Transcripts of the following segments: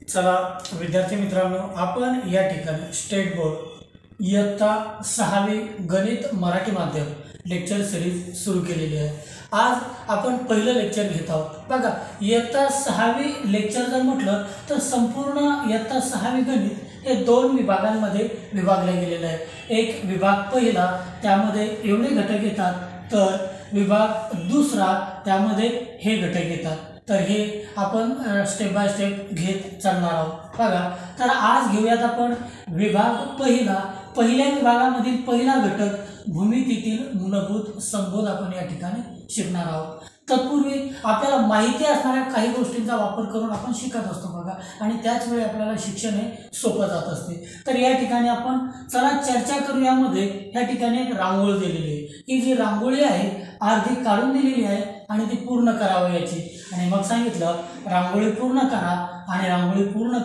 चला विद्यार्थी मित्रांनो, आपण या ठिकाणी स्टेट बोर्ड इयत्ता 6वी गणित मराठी माध्यम लेक्चर सिरीज सुरू केलेली आहे। आज आपण पहिलं लेक्चर घेत आहोत। बघा, इयत्ता 6वी लेक्चर जर म्हटलं तर संपूर्ण इयत्ता 6वी गणित हे दोन विभागांमध्ये विभागले गेलेले आहे। एक विभाग पहिला, त्यामध्ये एवढे घटक येतात, तर विभाग दुसरा त्यामध्ये हे घटक येतात। तर हे आपण स्टेप बाय स्टेप घेत चालणार आहोत। बघा, तर आज घेऊयात आपण विभाग पहिला। पहिल्या विभागामधील पहिला घटक भूमितीतील मूलभूत संबोध आपण या ठिकाणी शिकणार आहोत। तत्पूर्वी आपल्याला माहिती असणाऱ्या काही गोष्टींचा वापर करून आपण शिकत असतो बघा, आणि त्याच वेळी आपल्याला शिक्षण हे सोपं जात असते। तर या ठिकाणी आपण चला चर्चा करू। यामध्ये या ठिकाणी एक रांगोळी दिलेली आहे, ही जी रांगोळी आहे अर्धी काढून दिलेली आहे आणि ती पूर्ण करावयाची, आणि मग सांगितलं रांगोळी पूर्ण करा, आणि रांगोळी पूर्ण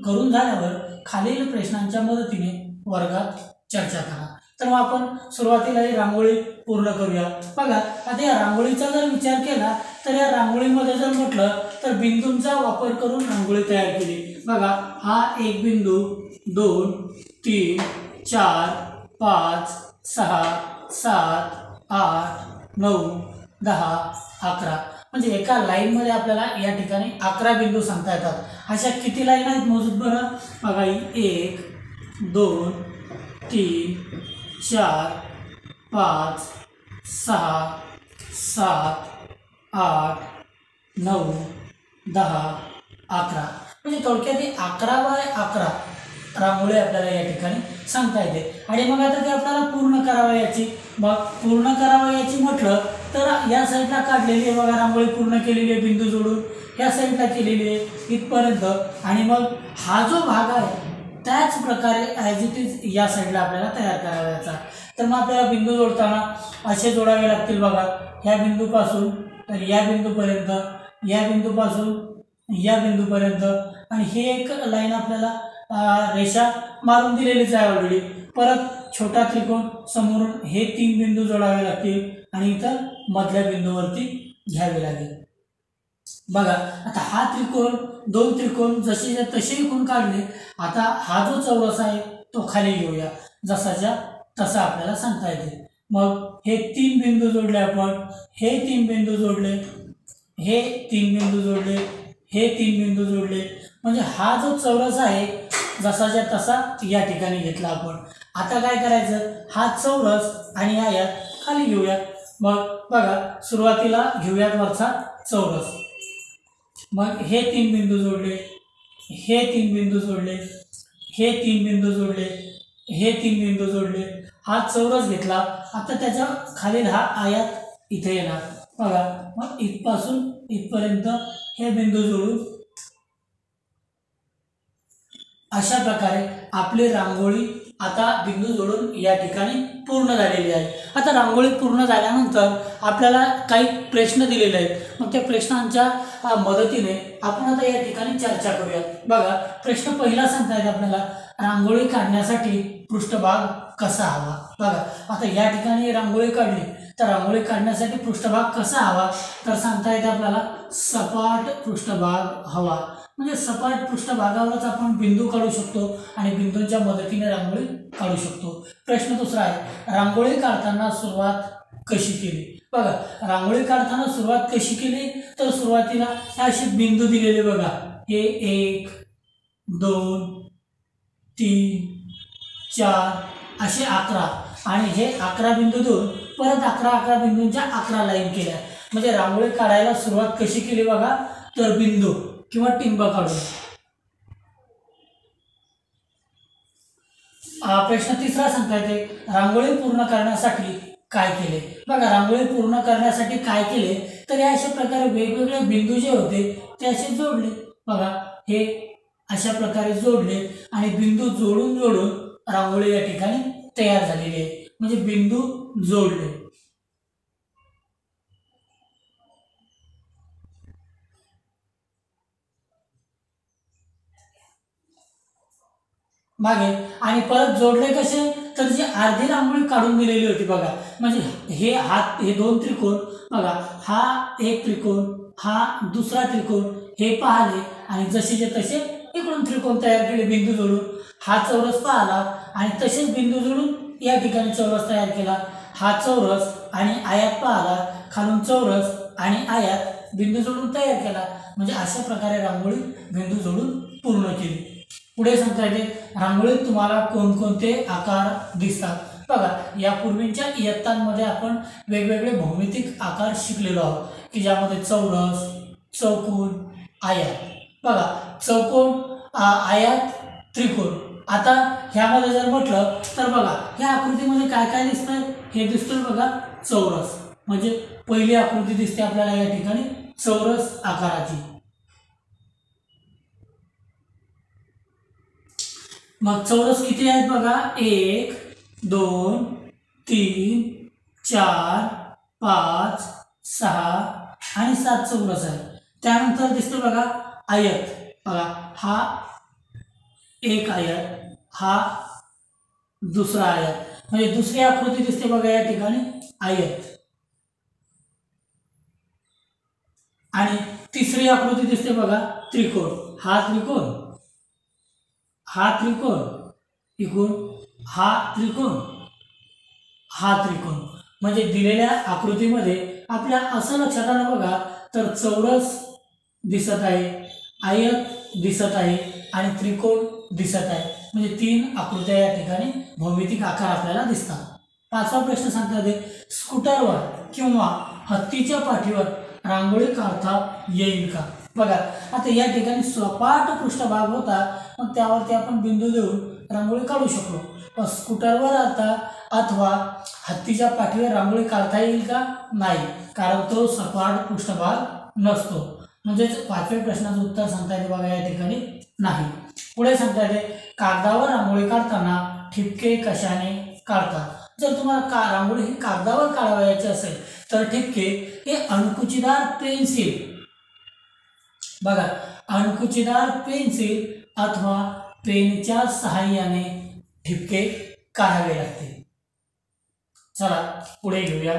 करून झाल्यावर खालील प्रश्नांच्या मदतीने वर्गात चर्चा करा। तर मग आपण सुरुवातीला ही रांगोळी पूर्ण करूया। बघा, आता या रांगोळीचा जर विचार केला तर या रांगोळीमध्ये जर म्हटलं तर बिंदूंचा वापर करून रांगोळी तयार केली। बघा, हा एक बिंदू, 2 3 4 5 6 7 8 9 10 11, म्हणजे एका लाईन मध्ये आपल्याला या ठिकाणी 11 बिंदू सांगता येतात। अशा किती लाईन आहेत मोजूत बरं? बघा, 1 2 3 4 5 6 7 8 9 10 11, म्हणजे थोडक्यात 11 बाय 11 रांगोळी आपल्याला या ठिकाणी सांगता येते। आणि मग आता ते आपल्याला पूर्ण करावयाची, मग पूर्ण करावयाची म्हटलं तर या साईडला काढलेली आहे बघा रांगोळी, पूर्ण केलेली आहे बिंदू जोडून, या साईडला केलेली आहे इथपर्यंत, आणि मग हा जो भाग आहे त्याच प्रकारे ॲज इट इज या साईडला आपल्याला तयार करावयाचा। तर मग आपल्याला बिंदू जोडताना असे जोडावे लागतील बघा, ह्या बिंदूपासून तर या बिंदूपर्यंत, या बिंदूपासून या बिंदूपर्यंत, आणि हे एक लाईन आपल्याला रेषा मारून दिलेलीच आहे ऑलरेडी। परत छोटा त्रिकोण समोरून हे 3 बिंदू जोडावे लागतील, आणि इथं मधल्या बिंदूवरती घ्यावे लागेल। बघा, आता हा त्रिकोण, 2 त्रिकोण जसे तसे कोण काढले। आता हा जो चौरस आहे तो खाली घेऊया, जसाच्या तसा आपल्याला सांगता येते। मग हे 3 बिंदू जोडले आपण, हे 3 बिंदू जोडले, हे 3 बिंदू जोडले, हे 3 बिंदू जोडले, म्हणजे हा जो चौरस आहे जसाच्या तसा या ठिकाणी घेतला आपण। आता काय करायचं, हा चौरस आणि आयत खाली घेऊयात। मग बघा, सुरुवातीला घेऊयात वरचा चौरस, मग हे 3 बिंदू जोडले, हे 3 बिंदू जोडले, हे 3 बिंदू जोडले, हे 3 बिंदू जोडले, हा चौरस घेतला। आता त्याच्या खालील हा आयत इथे येणार बघा, मग इथपासून इथपर्यंत हे बिंदू जोडून अशा प्रकारे आपली रांगोळी आता बिंदू जोडून या ठिकाणी पूर्ण झालेली आहे। आता रांगोळी पूर्ण झाल्यानंतर आपल्याला काही प्रश्न दिलेले आहेत, मग त्या प्रश्नांच्या मदतीने आपण आता या ठिकाणी चर्चा करूया। बघा, प्रश्न पहिला सांगतायत आपल्याला रांगोळी काढण्यासाठी पृष्ठभाग कसा हवा। बघा, आता या ठिकाणी रांगोळी काढली, तर रांगोळी काढण्यासाठी पृष्ठभाग कसा हवा, तर सांगता येते आपल्याला सपाट पृष्ठभाग हवा। म्हणजे सपाट पृष्ठभागावरच आपण बिंदू काढू शकतो आणि बिंदूंच्या मदतीने रांगोळी काढू शकतो। प्रश्न दुसरा आहे, रांगोळी काढताना सुरुवात कशी केली। बघा, रांगोळी काढताना सुरुवात कशी केली, तर सुरुवातीला असे बिंदू दिलेले बघा, हे 1 2 3 4 असे 11, आणि हे 11 बिंदू देऊन परत 11 बिंदूंच्या 11 लाईन केल्या। म्हणजे रांगोळी काढायला सुरुवात कशी केली बघा, तर बिंदू किंवा टिंब काढून। प्रश्न तिसरा सांगता येते, रांगोळी पूर्ण करण्यासाठी काय केले। बघा, रांगोळी पूर्ण करण्यासाठी काय केले, तर या अशा प्रकारे वेगवेगळे बिंदू जे होते ते असे जोडले। बघा, हे अशा प्रकारे जोडले, आणि बिंदू जोडून जोडून रांगोळी या ठिकाणी तयार झालेली आहे, म्हणजे बिंदू जोडले। मागे आणि परत जोडले कसे, तर जी अर्धी रांगोळी काढून दिलेली होती बघा, म्हणजे हे 2 त्रिकोण बघा, हा एक त्रिकोण, हा दुसरा त्रिकोण, हे पाहिले आणि जसेचे तसे इकडून त्रिकोण तयार केले बिंदू जोडून, हा चौरस पाहिला आणि तसेच बिंदू जोडून या ठिकाणी चौरस तयार केला, हा चौरस आणि आयात पाहिला, खालून चौरस आणि आयात बिंदू जोडून तयार केला. म्हणजे अशा प्रकारे रांगोळी बिंदू जोडून पूर्ण केली. पुढे सांगता येते रांगोळीत तुम्हाला कोणकोणते आकार दिसतात. बघा, यापूर्वीच्या इयत्तांमध्ये आपण वेगवेगळे भौमितिक आकार शिकलेलो आहोत की ज्यामध्ये चौरस, चौकोन, आयात. बघा, चौकोन, आयात, त्रिकोण. आता ह्यामध्ये जर म्हटलं तर बघा ह्या आकृतीमध्ये काय काय दिसतंय, हे दिसतोय बघा चौरस. म्हणजे पहिली आकृती दिसते आपल्याला या ठिकाणी चौरस आकाराची. मग चौरस किती आहेत बघा, 1 2 3 4 5 6 आणि 7 चौरस आहे. त्यानंतर दिसते बघा आयत. बघा, हा एक आयत, हा दुसरा आयत. म्हणजे दुसरी आकृती दिसते बघा या ठिकाणी आयत. आणि तिसरी आकृती दिसते बघा त्रिकोण. हा त्रिकोण, हा त्रिकोण, इकडून हा त्रिकोण, हा त्रिकोण. म्हणजे दिलेल्या आकृतीमध्ये आपल्या असं लक्षात आलं बघा, तर चौरस दिसत आहे, आयत दिसत आहे आणि त्रिकोण दिसत आहे. म्हणजे 3 आकृत्या या ठिकाणी भौमितिक आकार आपल्याला दिसतात. 5वा प्रश्न सांगतात स्कूटरवर किंवा हत्तीच्या पाठीवर रांगोळी काढता येईल का. बघा, आता या ठिकाणी सपाट पृष्ठभाग होता, मग त्यावरती आपण बिंदू देऊन रांगोळी काढू शकलो. पण स्कूटरवर आता अथवा हत्तीच्या पाठीवर रांगोळी काढता येईल का, नाही, कारण तो सपाट पृष्ठभाग नसतो. म्हणजेच 5व्या प्रश्नाचं उत्तर सांगता येते बघा या ठिकाणी नाही. पुढे सांगता येते कागदावर रांगोळी काढताना ठिपके कशाने काढतात. जर तुम्हाला रांगोळी ही कागदावर काढावयाची असेल तर ठिपके हे अणकुचीदार पेन्सिल, बघा अणकुचीदार पेन्सिल अथवा पेनच्या सहाय्याने ठिपके काढावे लागते. चला पुढे घेऊया.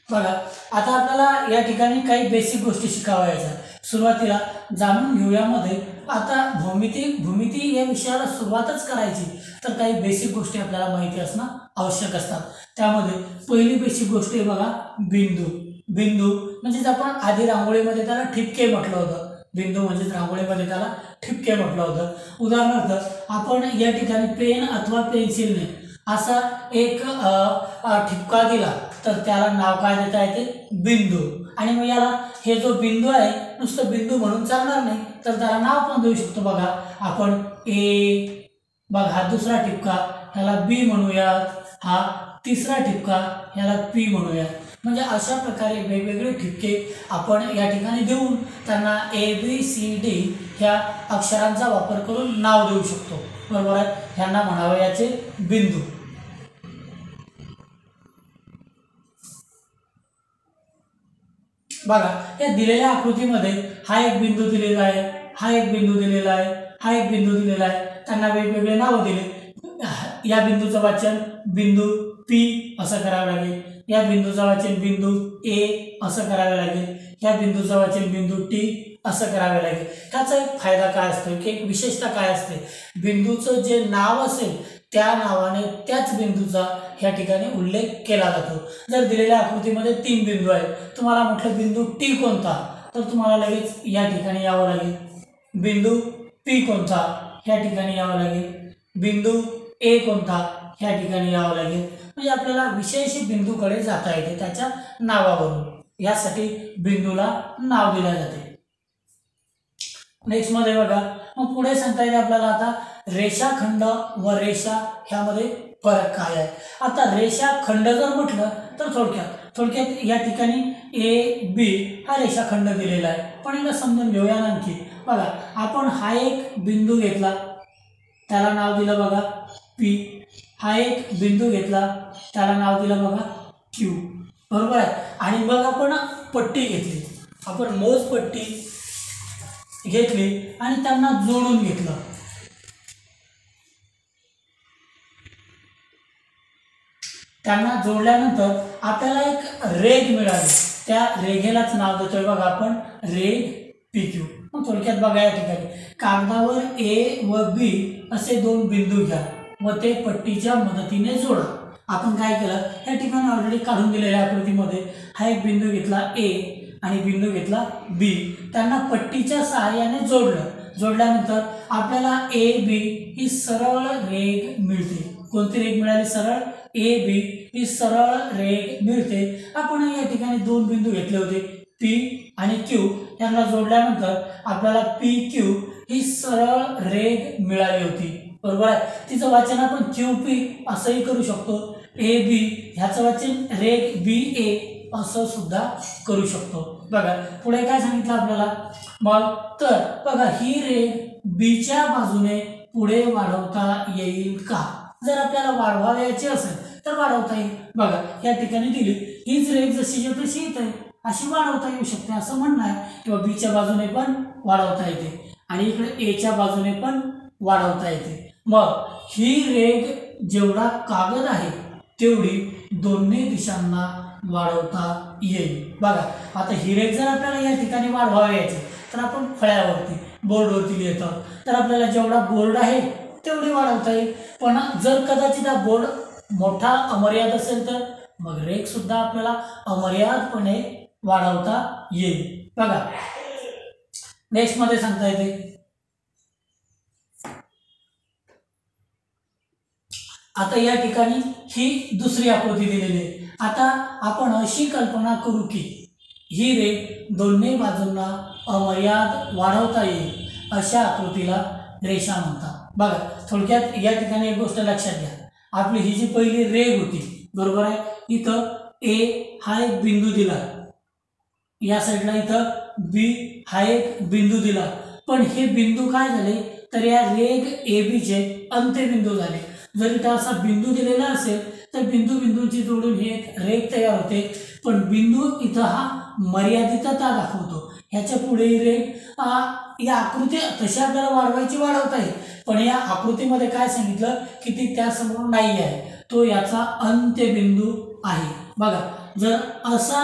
बघा, आता आपल्याला या ठिकाणी काही बेसिक गोष्टी शिकावायच्या. सुरुवातीला जाणून घेऊयामध्ये आता भूमिती या विषयाला सुरुवातच करायची तर काही बेसिक गोष्टी आपल्याला माहिती असणं आवश्यक असतात. त्यामध्ये पहिली बेसिक गोष्ट आहे बघा बिंदू. बिंदू म्हणजेच आपण आधी रांगोळीमध्ये त्याला ठिपके म्हटलं होतं. बिंदू म्हणजेच रांगोळीमध्ये त्याला ठिपके म्हटलं होतं. उदाहरणार्थ आपण या ठिकाणी पेन अथवा पेन्सिलने असा एक ठिपका दिला तर त्याला नाव काय देता येते, बिंदू. आणि मग याला हे जो बिंदू आहे नुसतं बिंदू म्हणून चालणार नाही तर त्याला नाव पण देऊ शकतो. बघा आपण ए, बघा हा दुसरा ठिपका ह्याला बी म्हणूयात, हा तिसरा ठिपका ह्याला पी म्हणूयात. म्हणजे अशा प्रकारे वेगवेगळे ठिपके आपण या ठिकाणी देऊन त्यांना ABCD ह्या अक्षरांचा वापर करून नाव देऊ शकतो. बरोबर आहे, ह्यांना म्हणावयाचे बिंदू. बघा या दिलेल्या आकृतीमध्ये हा एक बिंदू दिलेला आहे, हा एक बिंदू दिलेला आहे, हा एक बिंदू दिलेला आहे. त्यांना वेगवेगळे नाव दिले. या बिंदूचं वाचन बिंदू P असं करावं लागेल, या बिंदूचं वाचन बिंदू A असं करावे लागेल, या बिंदूचं वाचन बिंदू T असं करावे लागेल. त्याचा एक फायदा काय असतो की एक विशेषता काय असते, बिंदूचं जे नाव असेल त्या नावाने त्याच बिंदूचा ह्या ठिकाणी उल्लेख केला जातो. जर दिलेल्या आकृतीमध्ये 3 बिंदू आहेत, तुम्हाला म्हटलं बिंदू T कोणता तर तुम्हाला लगेच या ठिकाणी यावं लागेल. बिंदू P कोणता ह्या ठिकाणी यावं लागेल. बिंदू A कोणता ह्या ठिकाणी यावं लागेल. म्हणजे आपल्याला विशेष बिंदूकडे जाता येते त्याच्या नावावरून. यासाठी बिंदूला नाव दिले जाते. नेक्स्ट मध्ये बघा, मग पुढे सांगता येते आपल्याला आता रेषाखंड व रेषा ह्यामध्ये फरक काय आहे. आता रेषाखंड जर म्हटलं तर थोडक्यात या ठिकाणी AB हा रेषाखंड दिलेला आहे. पण एकदा समजून घेऊया आणखी. बघा आपण हा एक बिंदू घेतला त्याला नाव दिलं बघा P, हा एक बिंदू घेतला त्याला नाव दिलं बघा Q. बरोबर आहे. आणि मग आपण पट्टी घेतली, आपण मोज पट्टी घेतली आणि त्यांना जोडून घेतलं. त्यांना जोडल्यानंतर आपल्याला एक रेघ मिळाली, त्या रेघेलाच नाव देतोय बघा आपण रेघ PQ। मग थोडक्यात बघा या ठिकाणी कागदावर A व B असे दोन बिंदू घ्या व ते पट्टीच्या मदतीने जोडा। आपण काय केलं, या ठिकाणी ऑलरेडी काढून दिलेल्या आकृतीमध्ये हा एक बिंदू घेतला A आणि बिंदू घेतला B, त्यांना पट्टीच्या सहाय्याने जोडल्यानंतर आपल्याला AB ही सरळ रेघ मिळते। कोणती रेघ मिळाली? सरळ AB ही सरळ रेघ मिळते। आपण या ठिकाणी दोन बिंदू घेतले होते P आणि Q, यांना जोडल्यानंतर आपल्याला PQ ही सरळ रेघ मिळाली होती, बरोबर आहे। तिचं वाचन आपण QP असंही करू शकतो, AB ह्याचं वाचन रेघ BA असं सुद्धा करू शकतो। बघा पुढे काय सांगितलं आपल्याला, मग तर बघा ही रेघ Bच्या बाजूने पुढे वाढवता येईल का? जर आपल्याला वाढवायची असेल तर वाढवता येईल। बघा या ठिकाणी दिली हीच रेघ जशीच्या तशी येते अशी वाढवता येऊ शकते असं म्हणणं आहे, किंवा Bच्या बाजूने पण वाढवता येते आणि इकडे Aच्या बाजूने पण वाढवता येते। मग ही रेघ जेवढा कागद आहे तेवढी दोन्ही दिशांना वाढवता येईल। बघा आता ही रेघ जर आपल्याला या ठिकाणी वाढवायची तर आपण फळ्यावरती बोर्डवरती लिहितो, तर आपल्याला जेवढा बोर्ड आहे तेवढी वाढवता येईल। पण जर कदाचित हा बोर्ड मोठा अमर्याद असेल तर मग रेघ सुद्धा आपल्याला अमर्यादपणे वाढवता येईल। बघा नेक्स्ट मध्ये सांगता येते, आता या ठिकाणी ही दुसरी आकृती दिलेली आहे। आता आपण अशी कल्पना करू की ही रेघ दोन्ही बाजूंना अमर्याद वाढवता येईल, अशा आकृतीला रेषा म्हणतात। बघा थोडक्यात या ठिकाणी एक गोष्ट लक्षात घ्या, आपली ही जी पहिली रेघ होती, बरोबर आहे, इथं A हा एक बिंदू दिला, या साईडला इथं B हा एक बिंदू दिला, पण हे बिंदू काय झाले तर या रेघ AB चे अंत्यबिंदू झाले। जर इथं असा बिंदू दिलेला असेल तर बिंदू बिंदूंची जोडून हे एक रेघ तयार होते, पण बिंदू इथं हा मर्यादितता दाखवतो, ह्याच्या पुढे रेघ या आकृती तशी आपल्याला वाढवता येईल, पण या आकृतीमध्ये काय सांगितलं की ती त्यासमोर नाही आहे, तो याचा अंत्यबिंदू आहे। बघा जर असा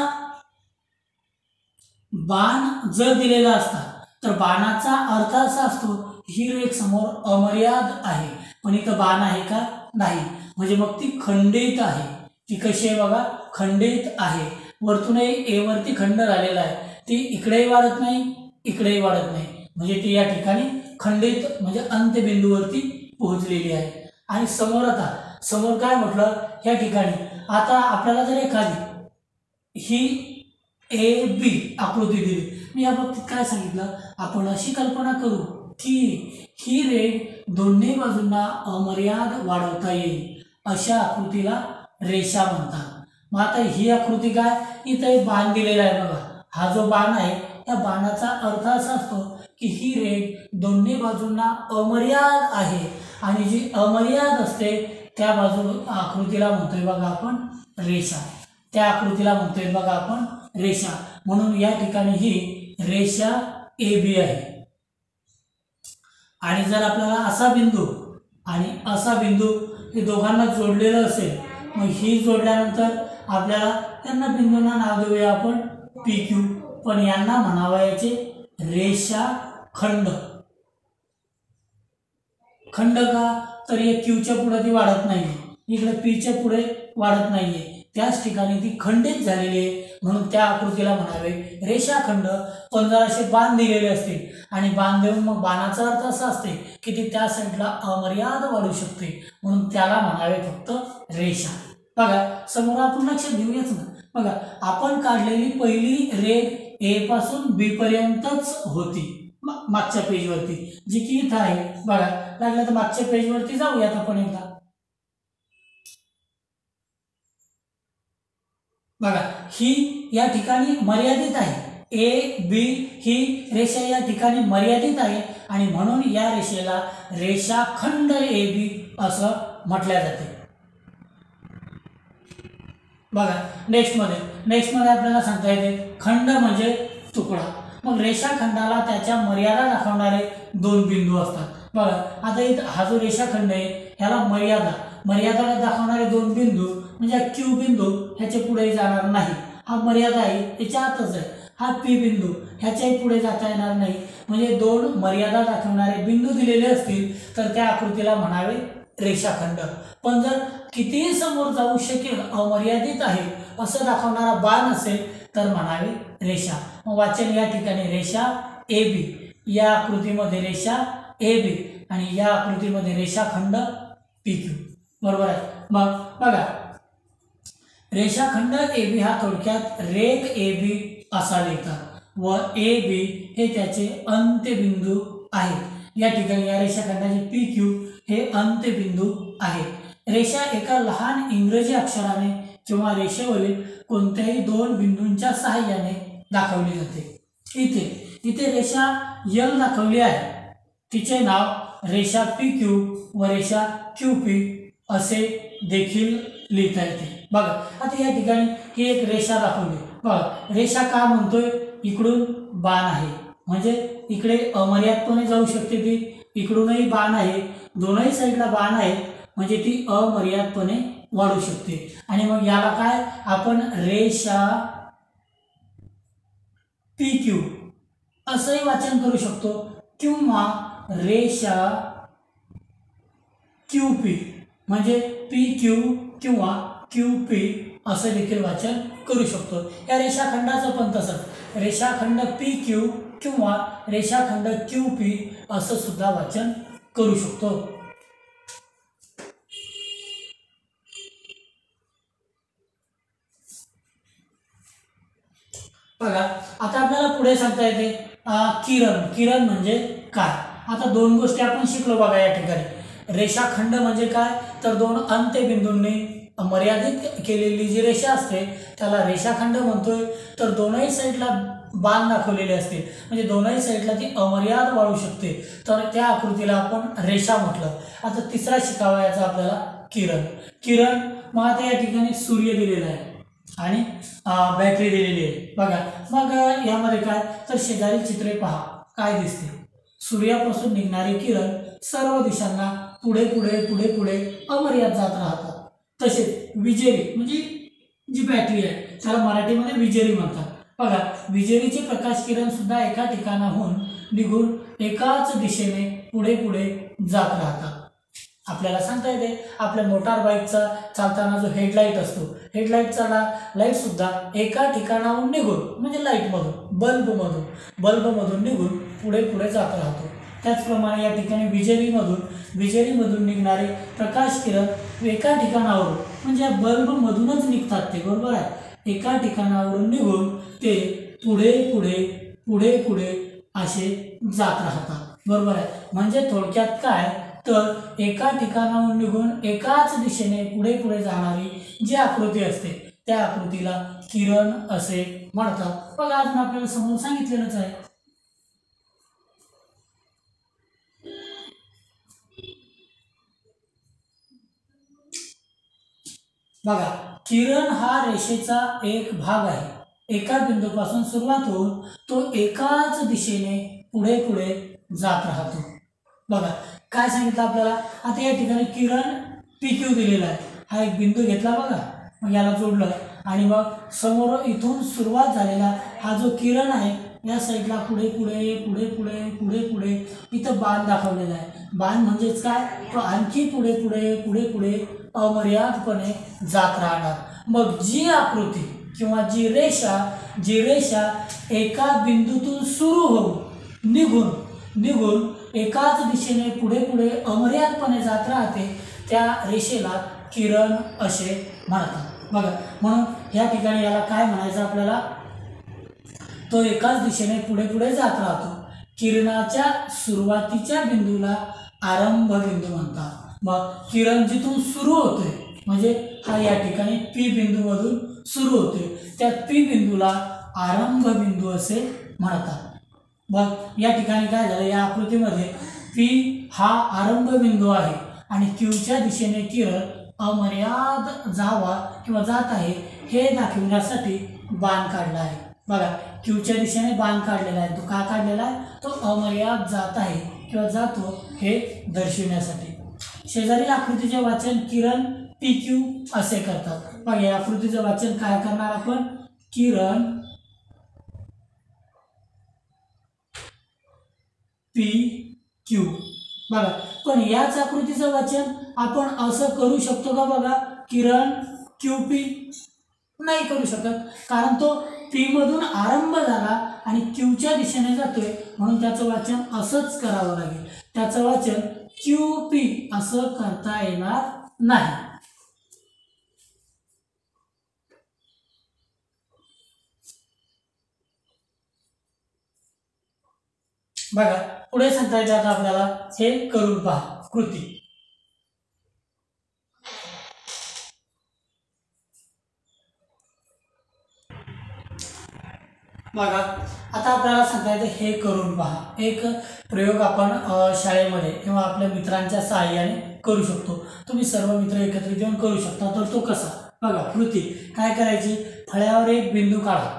बाण जर दिलेला असता तर बाणाचा अर्थ असा असतो ही रेघ समोर अमर्याद आहे, पण इथं बाण आहे का? नाही, म्हणजे मग ती खंडित आहे। ती कशी आहे बघा, खंडित आहे, वरतूनही A वरती खंड झालेला आहे, ती इकडेही वाढत नाही इकडेही वाढत नाही, म्हणजे ती या ठिकाणी खंडित म्हणजे अंत्यबिंदूवरती पोहोचलेली आहे। आणि समोर आता समोर काय म्हटलं, या ठिकाणी आता आपल्याला जर एखादी ही AB आकृती दिली, मी या बाबतीत काय सांगितलं, आपण अशी कल्पना करू की ही रेघ दोन्ही बाजूंना अमर्याद वाढवता येईल, अशा आकृतीला रेषा म्हणतात। मग आता ही आकृती काय, इथे एक बाण दिलेला आहे बघा, हा जो बाण आहे या बाणाचा अर्थ असा असतो की ही रेघ दोन्ही बाजूंना अमर्याद आहे, आणि जी अमर्याद असते त्या आकृतीला म्हणतोय बघा आपण रेषा, त्या आकृतीला म्हणतोय बघा आपण रेषा। म्हणून या ठिकाणी ही रेषा AB आहे। आणि जर आपल्याला असा बिंदू आणि असा बिंदू हे दोघांना जोडलेलं असेल, मग ही जोडल्यानंतर आपल्याला त्यांना बिंदूंना नाव देऊया आपण PQ, पण यांना म्हणावयाचे रेषाखंड। खंड का, तर या Qच्या पुढे ती वाढत नाहीये, इकडे Pच्या पुढे वाढत नाहीये, त्याच ठिकाणी ती खंडित झालेली आहे, म्हणून त्या आकृतीला म्हणावे रेषाखंड। पण जर असे बाण दिलेले असतील आणि बाण देऊन मग बाणाचा अर्थ असा असते की ती त्या साईडला अमर्याद वाढू शकते, म्हणून त्याला म्हणावे फक्त रेषा। बघा समोर आपण लक्षात घेऊयाच ना, बघा आपण काढलेली पहिली रेघ A पासून B पर्यंतच होती मागच्या पेजवरती, जी की इथं आहे। बघा लागलं तर मागच्या पेजवरती जाऊयात आपण एकदा। बघा ही या ठिकाणी मर्यादित आहे, A B ही रेषा या ठिकाणी मर्यादित आहे, आणि म्हणून या रेषेला रेषाखंड AB असं म्हटल्या जाते। बघा नेक्स्ट मध्ये आपल्याला सांगता येते खंड म्हणजे तुकडा। मग रेषाखंडाला त्याच्या मर्यादा दाखवणारे दोन बिंदू असतात। बघा आता इथं हा जो रेषाखंड आहे ह्याला मर्यादा दाखवणारे दोन बिंदू म्हणजे क्यू बिंदू ह्याच्या पुढे जाणार नाही, हा मर्यादा आहे याच्या आतच आहे. हा पी बिंदू ह्याच्याही पुढे जाता येणार नाही. म्हणजे दोन मर्यादा दाखवणारे बिंदू दिलेले असतील तर त्या आकृतीला म्हणावे रेषाखंड. पण जर कितीही समोर जाऊ शकेल, अमर्यादित आहे असं दाखवणारा बाण असेल तर म्हणावे रेषा. मग वाचन या ठिकाणी रेषा ए बी, या आकृतीमध्ये रेषा ए बी आणि या आकृतीमध्ये रेषाखंड पी क्यू. बरोबर आहे. मग बघा, रेषाखंड ए बी हा थोडक्यात रेख ए बी असा लिहितात व ए बी हे त्याचे अंत्यबिंदू आहेत. या ठिकाणी या रेषाखंडाचे पी क्यू हे अंत्यबिंदू आहेत. रेषा एका लहान इंग्रजी अक्षराने किंवा रेषेवरील कोणत्याही दोन बिंदूंच्या सहाय्याने दाखवली जाते. इथे रेषा यल दाखवली आहे, तिचे नाव रेषा पी क्यू व रेषा क्यू पी असे देखील लिहिता येते. बघा, आता या ठिकाणी ही एक रेषा दाखवली. बघा, रेषा का म्हणतोय, इकडून बाण आहे म्हणजे इकडे अमर्यादपणे जाऊ शकते ती, इकडूनही बाण आहे, दोनही साईडला बाण आहे म्हणजे ती अमर्यादपणे वाढू शकते. आणि मग याला काय आपण रेषा पी क्यू असंही वाचन करू शकतो किंवा रेषा क्यू पी म्हणजे पी क्यू किंवा क्यू पी असं देखील वाचन करू शकतो. या रेषाखंडाचं पण तसंच रेषाखंड पी क्यू किंवा रेषाखंड क्यू पी असं सुद्धा वाचन करू शकतो. बघा, आता आपल्याला पुढे सांगता येते किरण म्हणजे काय. आता दोन गोष्टी आपण शिकलो बघा या ठिकाणी. रेषाखंड म्हणजे काय, तर दोन अंत्यबिंदूंनी मर्यादित केलेली जी रेषा असते त्याला रेषाखंड म्हणतोय. तर दोनही साईडला बाण दाखवलेले असते म्हणजे दोनही साईडला ती अमर्याद वाढू शकते, तर त्या आकृतीला आपण रेषा म्हटलं. आता तिसरा शिकावा याचा आपल्याला किरण. मग आता या ठिकाणी सूर्य दिलेला आहे आणि बॅटरी दिलेली आहे. बघा, मग यामध्ये काय, तर शेजारी चित्रे पहा काय दिसते. सूर्यापासून निघणारे किरण सर्व दिशांना पुढे पुढे पुढे पुढे अमर्याद जात राहतात. तसेच विजेरी म्हणजे जी बॅटरी आहे त्याला मराठीमध्ये विजेरी म्हणतात. बघा, विजेरीचे प्रकाश किरण सुद्धा एका ठिकाणाहून निघून एकाच दिशेने पुढे पुढे जात राहतात. आपल्याला सांगता येते आपल्या मोटार बाईकचा चालताना जो हेडलाईट असतो, हेडलाईटचा लाईट सुद्धा एका ठिकाणाहून निघून म्हणजे लाईटमधून बल्बमधून निघून पुढे पुढे जात राहतो. त्याचप्रमाणे या ठिकाणी विजेरीमधून निघणारे प्रकाश किरण एका ठिकाणावरून म्हणजे बल्बमधूनच निघतात ते, बरोबर आहे. एका ठिकाणावरून निघून ते पुढे पुढे पुढे पुढे असे जात राहतात, बरोबर आहे. म्हणजे थोडक्यात काय, तर एका ठिकाणाहून निघून एकाच दिशेने पुढे पुढे जाणारी जी आकृती असते त्या आकृतीला किरण असे म्हणतात. बघा, अजून आपल्याला समोर सांगितलेलंच आहे. बघा, किरण हा रेषेचा एक भाग आहे. एका बिंदूपासून सुरुवात होऊन तो एकाच दिशेने पुढे पुढे जात राहतो. बघा, काय सांगितलं आपल्याला. आता या ठिकाणी किरण पी क्यू दिलेला आहे, हा एक बिंदू घेतला बघा, मग याला जोडलं आणि मग समोर इथून सुरुवात झालेला हा जो किरण आहे या साईडला पुढे पुढे पुढे पुढे पुढे पुढे इथं बाण दाखवलेला आहे. बाण म्हणजेच काय, तो आणखी पुढे पुढे पुढे पुढे अमर्यादपणे जात राहणार. मग जी आकृती किंवा जी रेषा एका बिंदूतून सुरू होऊन निघून एकाच दिशेने पुढे पुढे अमर्यादपणे जात राहते त्या रेषेला किरण असे म्हणतात. बघा, म्हणून या ठिकाणी याला काय म्हणायचं आपल्याला, तो एकाच दिशेने पुढे पुढे जात राहतो. किरणाच्या सुरुवातीच्या बिंदूला आरंभ बिंदू म्हणतात. मग किरण जिथून सुरू होते म्हणजे हा या ठिकाणी पी बिंदूमधून सुरू होते, त्या पी बिंदूला आरंभ बिंदू असे म्हणतात. मग या ठिकाणी काय झालं, या आकृतीमध्ये पी हा आरंभ बिंदू आहे आणि क्यूच्या दिशेने किरण अमर्याद जावा किंवा जात आहे हे दाखविण्यासाठी बाण काढला आहे. बघा, क्यूच्या दिशेने बाण काढलेला आहे. तो का काढलेला आहे, तो अमर्याद जात आहे किंवा जातो हे दर्शविण्यासाठी. शेजारील आकृतीचे वाचन किरण PQ असे करतात. बघा या आकृतीचं वाचन काय करणार आपण, किरण PQ. बघा पण याच आकृतीचं वाचन आपण असं करू शकतो का, बघा किरण QP नाही करू शकत, कारण तो P मधून आरंभ झाला आणि Qच्या दिशेने जातोय, म्हणून त्याचं वाचन असंच करावं लागेल. त्याचं वाचन QP असं करता येणार नाही. बघा पुढे सांगता येते आता आपल्याला, हे करून पहा कृती. बघा आता आपल्याला सांगता येते हे करून पहा. एक प्रयोग आपण शाळेमध्ये किंवा आपल्या मित्रांच्या सहाय्याने करू शकतो. तुम्ही सर्व मित्र एकत्रित येऊन करू शकता. तर तो कसा, बघा कृती काय करायची, फळ्यावर एक बिंदू काढा,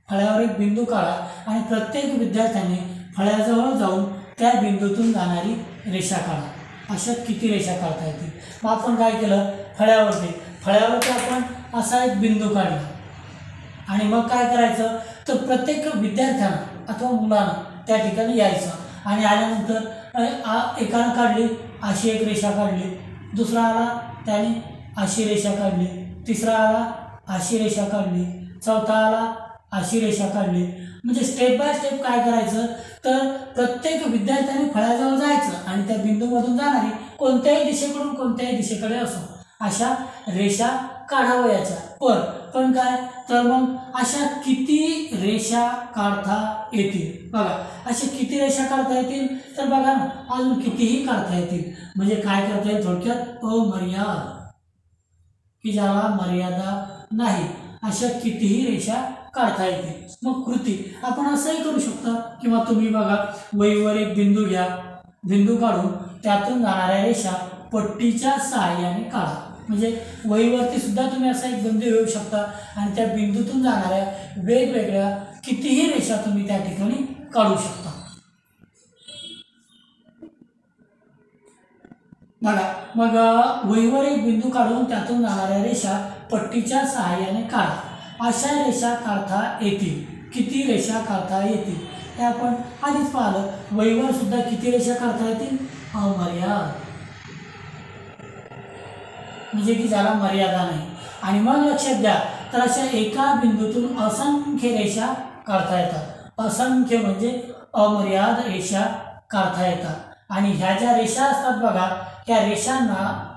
फळ्यावर एक बिंदू काढा आणि प्रत्येक विद्यार्थ्याने फळ्याजवळ जाऊन त्या बिंदूतून जाणारी रेषा काढा. अशा किती रेषा काढता येतील. मग आपण काय केलं, फळ्यावरती आपण असा एक बिंदू काढला आणि मग काय करायचं, तर प्रत्येक विद्यार्थ्यानं अथवा मुलानं त्या ठिकाणी यायचं आणि आल्यानंतर एकानं काढली अशी एक रेषा काढली, दुसरा आला त्याने अशी रेषा काढली, तिसरा आला अशी रेषा काढली, चौथा आला अशी रेषा काढली. म्हणजे स्टेप बाय स्टेप काय करायचं, तर प्रत्येक विद्यार्थ्याने फळ्याजवळ जायचं आणि त्या बिंदूमधून जाणारी कोणत्याही दिशेकडून कोणत्याही दिशेकडे असो अशा रेषा काढावयाच्या. पण काय, तर मग अशा किती रेषा काढता येतील. बघा अशा किती रेषा काढता येतील, तर बघा ना अजून कितीही काढता येतील. म्हणजे काय करता येईल, थोडक्यात अमर्याद, की ज्याला मर्यादा नाही, अशा कितीही रेषा काढता येतील. मग कृती आपण असंही करू शकता किंवा तुम्ही बघा वहीवर एक बिंदू घ्या, बिंदू काढून त्यातून जाणाऱ्या रेषा पट्टीच्या सहाय्याने काढा. म्हणजे वहीवरती सुद्धा तुम्ही असा एक बिंदू घेऊ शकता आणि त्या बिंदूतून जाणाऱ्या वेगवेगळ्या कितीही रेषा तुम्ही त्या ठिकाणी काढू शकता. बघा मग वहीवर एक बिंदू काढून त्यातून जाणाऱ्या रेषा पट्टीच्या सहाय्याने काढा. अशा रेषा काढता येतील. किती रेषा काढता येतील हे आपण आधीच पाहिलं. वहीवर सुद्धा किती रेषा काढता येतील, अमर्याद, म्हणजे की ज्याला मर्यादा नाही. आणि मग लक्षात घ्या, तर अशा एका बिंदूतून असंख्य रेषा काढता येतात. असंख्य म्हणजे अमर्याद रेषा काढता येतात. आणि ह्या ज्या रेषा असतात बघा, ह्या रेषांना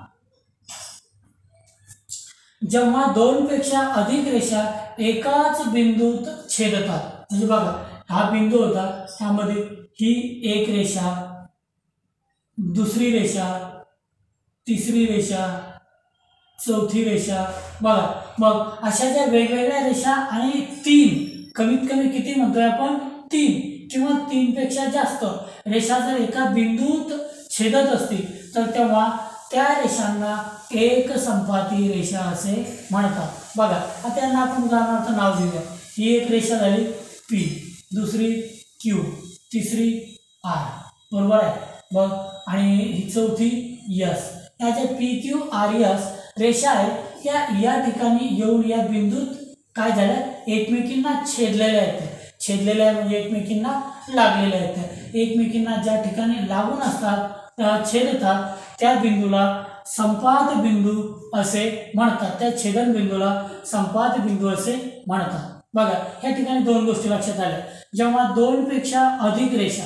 जेव्हा दोनपेक्षा अधिक रेषा एकाच बिंदूत छेदतात, म्हणजे बघा हा बिंदू होता, त्यामध्ये ही एक रेषा, दुसरी रेषा, तिसरी रेषा, चौथी रेषा, बघा मग अशा ज्या वेगवेगळ्या रेषा आणि तीन, कमीत कमी किती म्हणतोय आपण, 3 किंवा 3 पेक्षा जास्त रेषा जर एका बिंदूत छेदत असतील तर तेव्हा त्या रेषांना एक संपाती रेषा असे म्हणतात. बघा आता त्यांना आपण उदाहरणार्थ नाव देऊया. ही एक रेषा झाली P, दुसरी Q, तिसरी R, बरोबर आहे. बघ आणि ही चौथी S. या ज्या PQRS रेषा आहेत या ठिकाणी येऊन या बिंदूत काय झालं, एकमेकींना छेदलेल्या आहेत. छेदलेल्या म्हणजे एकमेकींना लागलेल्या आहेत. एकमेकींना ज्या ठिकाणी लागून असतात, छेदतात, त्या बिंदूला संपात बिंदू असे म्हणतात. त्या छेदन बिंदूला संपात बिंदू असे म्हणतात. बघा या ठिकाणी दोन गोष्टी लक्षात आल्या. जेव्हा दोनपेक्षा अधिक रेषा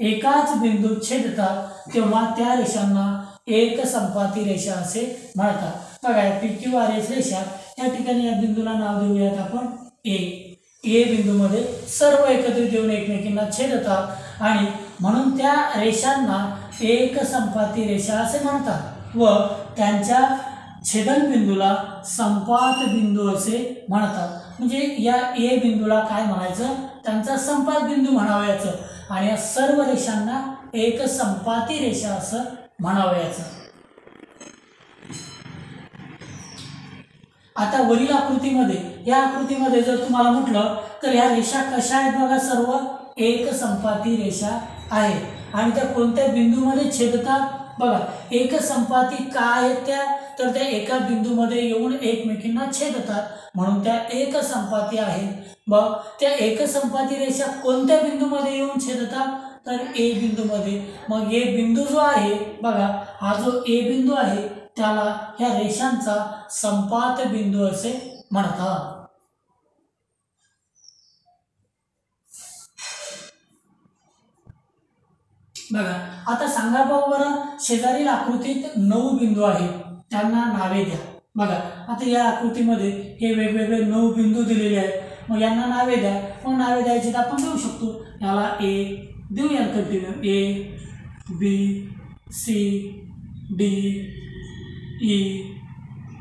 एकाच बिंदूत छेदतात तेव्हा त्या रेषांना एक संपाती रेषा असे म्हणतात. बघा PQRS रेषा या ठिकाणी या बिंदूला नाव देऊयात आपण A. ए बिंदूमध्ये सर्व एकत्रित येऊन एकमेकींना छेदतात आणि म्हणून त्या रेषांना एक संपाती रेषा असे म्हणतात व त्यांच्या छेदन बिंदूला संपात बिंदू असे म्हणतात. म्हणजे या ए बिंदूला काय म्हणायचं, त्यांचा संपात बिंदू म्हणावयाचं आणि या सर्व रेषांना एक संपाती रेषा असं म्हणावयाचं. आता वरील आकृतीमध्ये, या आकृतीमध्ये जर तुम्हाला म्हटलं तर ह्या रेषा कशा आहेत बघा, सर्व एक संपाती रेषा आहेत आणि त्या कोणत्या बिंदूमध्ये छेदतात, बघा एकसंपाती का आहेत त्या, तर त्या एका बिंदूमध्ये येऊन एकमेकींना छेदतात म्हणून त्या एकसंपाती आहेत. मग त्या एकसंपाती रेषा कोणत्या बिंदूमध्ये येऊन छेदतात, तर ए बिंदूमध्ये. मग ए बिंदू जो आहे बघा, हा जो ए बिंदू आहे त्याला ह्या रेषांचा संपात बिंदू असे म्हणतात. बघा आता सांगा भाऊ बरं, शेजारील आकृतीत 9 बिंदू आहेत, त्यांना नावे द्या. बघा आता या आकृतीमध्ये हे वेगवेगळे 9 बिंदू दिलेले आहेत. मग यांना नावे द्या. मग नावे द्यायची तर आपण देऊ शकतो. याला ए देऊया continue, A B C D E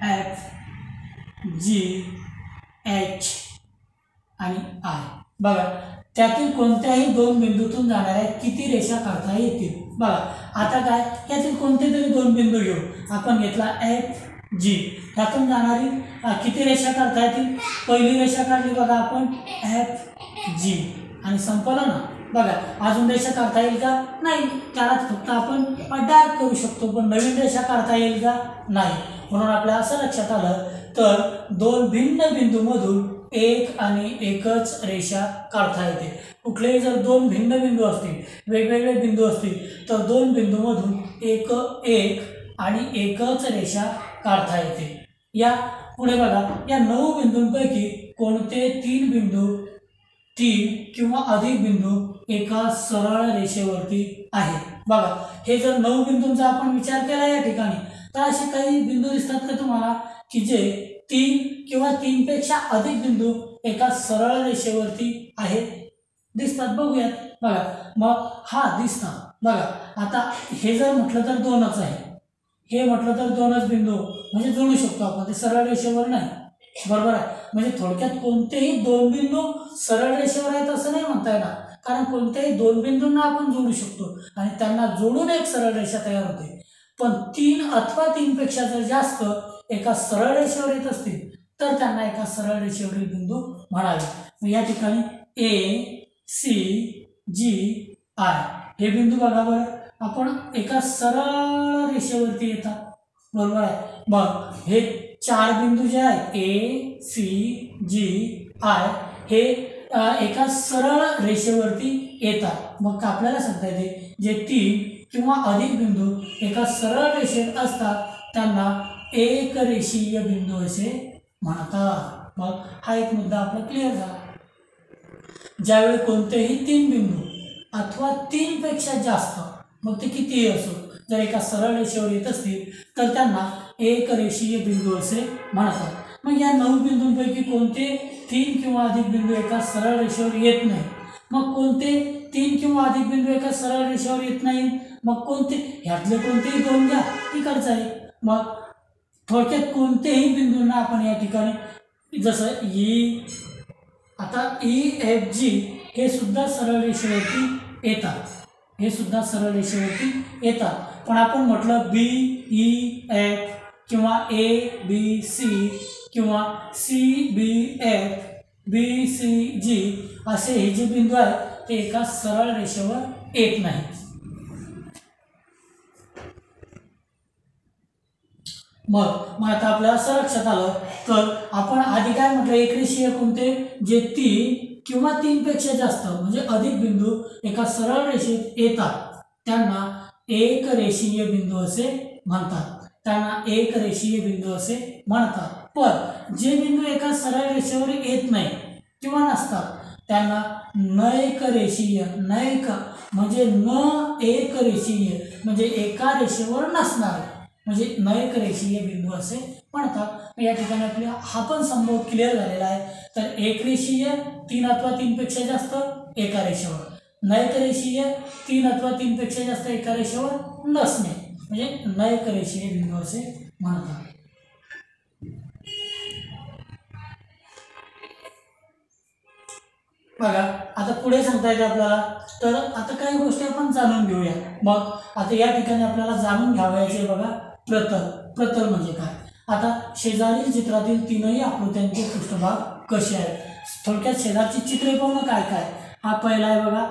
F G H आणि आय. बघा त्यातील कोणत्याही 2 बिंदूतून जाणाऱ्या किती रेषा काढता येतील. बघा आता काय, यातील कोणते तरी 2 बिंदू घेऊ. आपण घेतला एफ जी, त्यातून जाणारी किती रेषा काढता येतील. पहिली रेषा काढली बघा आपण एफ जी आणि संपलं ना. बघा अजून रेषा काढता येईल का, नाही. त्यालाच फक्त आपण डार्क करू शकतो, पण नवीन रेषा काढता येईल का, नाही. म्हणून आपल्या असं लक्षात आलं तर 2 भिन्न बिंदूमधून एक आणि एकच रेषा काढता येते. कुठलेही जर 2 भिन्न बिंदू असतील, वेगवेगळे बिंदू असतील, तर 2 बिंदूमधून एक आणि एकच रेषा काढता येते. या पुढे बघा, या 9 बिंदूंपैकी कोणते 3 बिंदू, 3 किंवा अधिक बिंदू एका सरळ रेषेवरती आहेत. बघा हे जर 9 बिंदूंचा आपण विचार केला या ठिकाणी, तर असे काही बिंदू दिसतात का तुम्हाला की जे 3 किंवा 3 पेक्षा अधिक बिंदू एका सरळ रेषेवरती आहेत, दिसतात. बघूयात. बघा मग हा दिसतात. बघा आता हे जर म्हटलं तर 2च आहे, हे म्हटलं तर 2च बिंदू म्हणजे जोडू शकतो आपण, ते सरळ रेषेवर नाही. बरोबर आहे. म्हणजे थोडक्यात कोणतेही 2 बिंदू सरळ रेषेवर आहेत असं नाही म्हणता येणार, कारण कोणत्याही 2 बिंदूंना आपण जोडू शकतो आणि त्यांना जोडून एक सरळ रेषा तयार होते. पण 3 अथवा 3 पेक्षा जर जास्त एका सरळ रेषेवर येत असतील तर त्यांना एका सरळ रेषेवरील बिंदू म्हणावे. मग या ठिकाणी ए सी जी आय हे बिंदू बघा बरं, आपण एका सरळ रेषेवरती येतात. बरोबर आहे. मग हे 4 बिंदू जे आहेत ए सी जी आय हे एका सरळ रेषेवरती येतात. मग आपल्याला सांगता येते जे 3 किंवा अधिक बिंदू एका सरळ रेषेत असतात त्यांना एकरेषीय बिंदू असे म्हणतात. मग हा एक मुद्दा आपला क्लिअर झाला. ज्यावेळी कोणतेही 3 बिंदू अथवा 3 पेक्षा जास्त, मग ते कितीही असो, जर एका सरळ रेषेवर येत असतील तर त्यांना एकरेषीय बिंदू असे म्हणतात. मग या 9 बिंदूंपैकी कोणते 3 किंवा अधिक बिंदू एका सरळ रेषेवर येत नाही. मग कोणते 3 किंवा अधिक बिंदू एका सरळ रेषेवर येत नाहीत, मग कोणते, ह्यातले कोणतेही 2 घ्या, इकडचं आहे. मग थोडक्यात कोणतेही बिंदूंना आपण या ठिकाणी जसं ई, आता ई एफ जी हे सुद्धा सरळ रेषेवरती येतात, हे सुद्धा सरळ रेषेवरती येतात. पण आपण म्हटलं बी ई एफ किंवा ए बी सी किंवा C B F B C G असे हे जे बिंदू आहेत ते एका सरळ रेषेवर येत नाहीत. मग आता आपल्याला असं लक्षात आलं तर आपण आधी काय म्हटलं, एकरेषीय कोणते, जे 3 किंवा 3 पेक्षा जास्त म्हणजे अधिक बिंदू एका सरळ रेषेत येतात त्यांना एकरेषीय बिंदू असे म्हणतात. त्यांना एकरेषीय बिंदू असे म्हणतात. पण जे बिंदू एका सरळ रेषेवर येत नाही किंवा नसतात त्यांना नैकरेषीय, नैक म्हणजे न एकरेषीय म्हणजे एका रेषेवर नसणारे म्हणजे नैकरेषीय बिंदू असे म्हणतात. या ठिकाणी आपल्या हा पण संबोध क्लिअर झालेला आहे. तर एकरेषीय 3 अथवा 3 पेक्षा जास्त एका रेषेवर, नैकरेषीय 3 अथवा 3 पेक्षा जास्त एका रेषेवर नसणे म्हणजे नैकरेषीय बिंदू असे म्हणतात. बघा आता पुढे सांगता येते आपल्याला, तर आता काही गोष्टी आपण जाणून घेऊया. मग आता या ठिकाणी आपल्याला जाणून घ्यावयाचे बघा प्रतल. प्रतल म्हणजे काय. आता शेजारील चित्रातील 3ही आकृत्यांचे पृष्ठभाग कसे आहेत. थोडक्यात शेजारची चित्रे पाहून काय काय. हा पहिला आहे बघा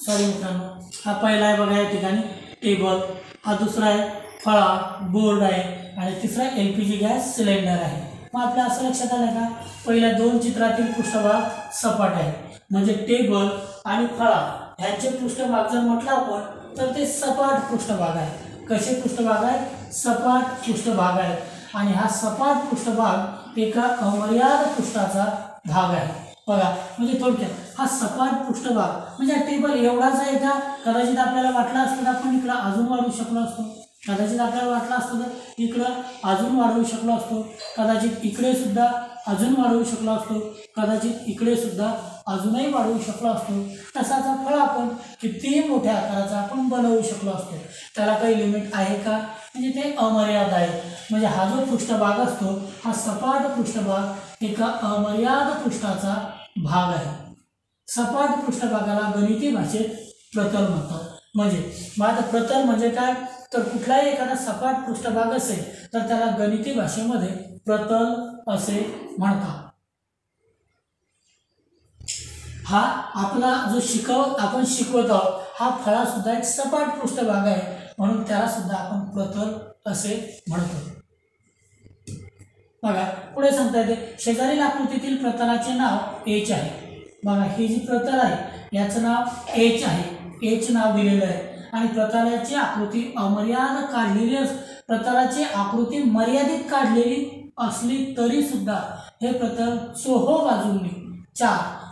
सॉरी मित्रांनो, हा पहिला आहे बघा या ठिकाणी टेबल, हा दुसरा आहे फळा बोर्ड आहे आणि तिसरा LPG गॅस सिलेंडर आहे. मग आपल्या असं लक्षात आलं का पहिल्या दोन चित्रातील पृष्ठभाग सपाट आहे, म्हणजे टेबल आणि फळा ह्यांचे पृष्ठभाग जर म्हटलं आपण तर ते सपाट पृष्ठभाग आहे. कसे पृष्ठभाग आहेत? सपाट पृष्ठभाग आहेत आणि हा सपाट पृष्ठभाग एका अमर्याद पृष्ठाचा भाग आहे. बघा म्हणजे थोडक्यात हा सपाट पृष्ठभाग म्हणजे टेबल एवढाच आहे का? कदाचित आपल्याला वाटलं असतं तर आपण इकडं अजून वाढवू शकलो असतो, कदाचित आपल्याला वाटलं असतं तर इकडं अजून वाढवू शकलो असतो, कदाचित इकडे सुद्धा अजून वाढवू शकलो असतो, कदाचित इकडे सुद्धा अजूनही वाढवू शकलो असतो. तसाच फळ आपण कितीही मोठ्या आकाराचा आपण बनवू शकलो असतो. त्याला काही लिमिट आहे का? म्हणजे ते अमर्याद आहे. म्हणजे हा जो पृष्ठभाग असतो हा सपाट पृष्ठभाग एका अमर्याद पृष्ठाचा भाग आहे. सपाट पृष्ठभागाला गणिती भाषेत प्रतल म्हणतात. म्हणजे मग प्रतल म्हणजे काय? तर कुठलाही एखादा सपाट पृष्ठभाग असेल तर त्याला गणिती भाषेमध्ये प्रतल असे म्हणतात. हा आपला जो आपण शिकवत आहोत हा फळा सुद्धा एक सपाट पृष्ठभाग आहे, म्हणून त्याला सुद्धा आपण प्रतल असे म्हणतो. बघा पुढे सांगता येते शेजारील आकृतीतील प्रतलाचे नाव एच आहे. बघा ही जी प्रतल आहे याचं नाव एच आहे, एच नाव दिलेलं आहे आणि प्रतलाची आकृती अमर्याद काढलेली प्रतलाची आकृती मर्यादित काढलेली असली तरी सुद्धा हे प्रतल चोहो बाजूंनी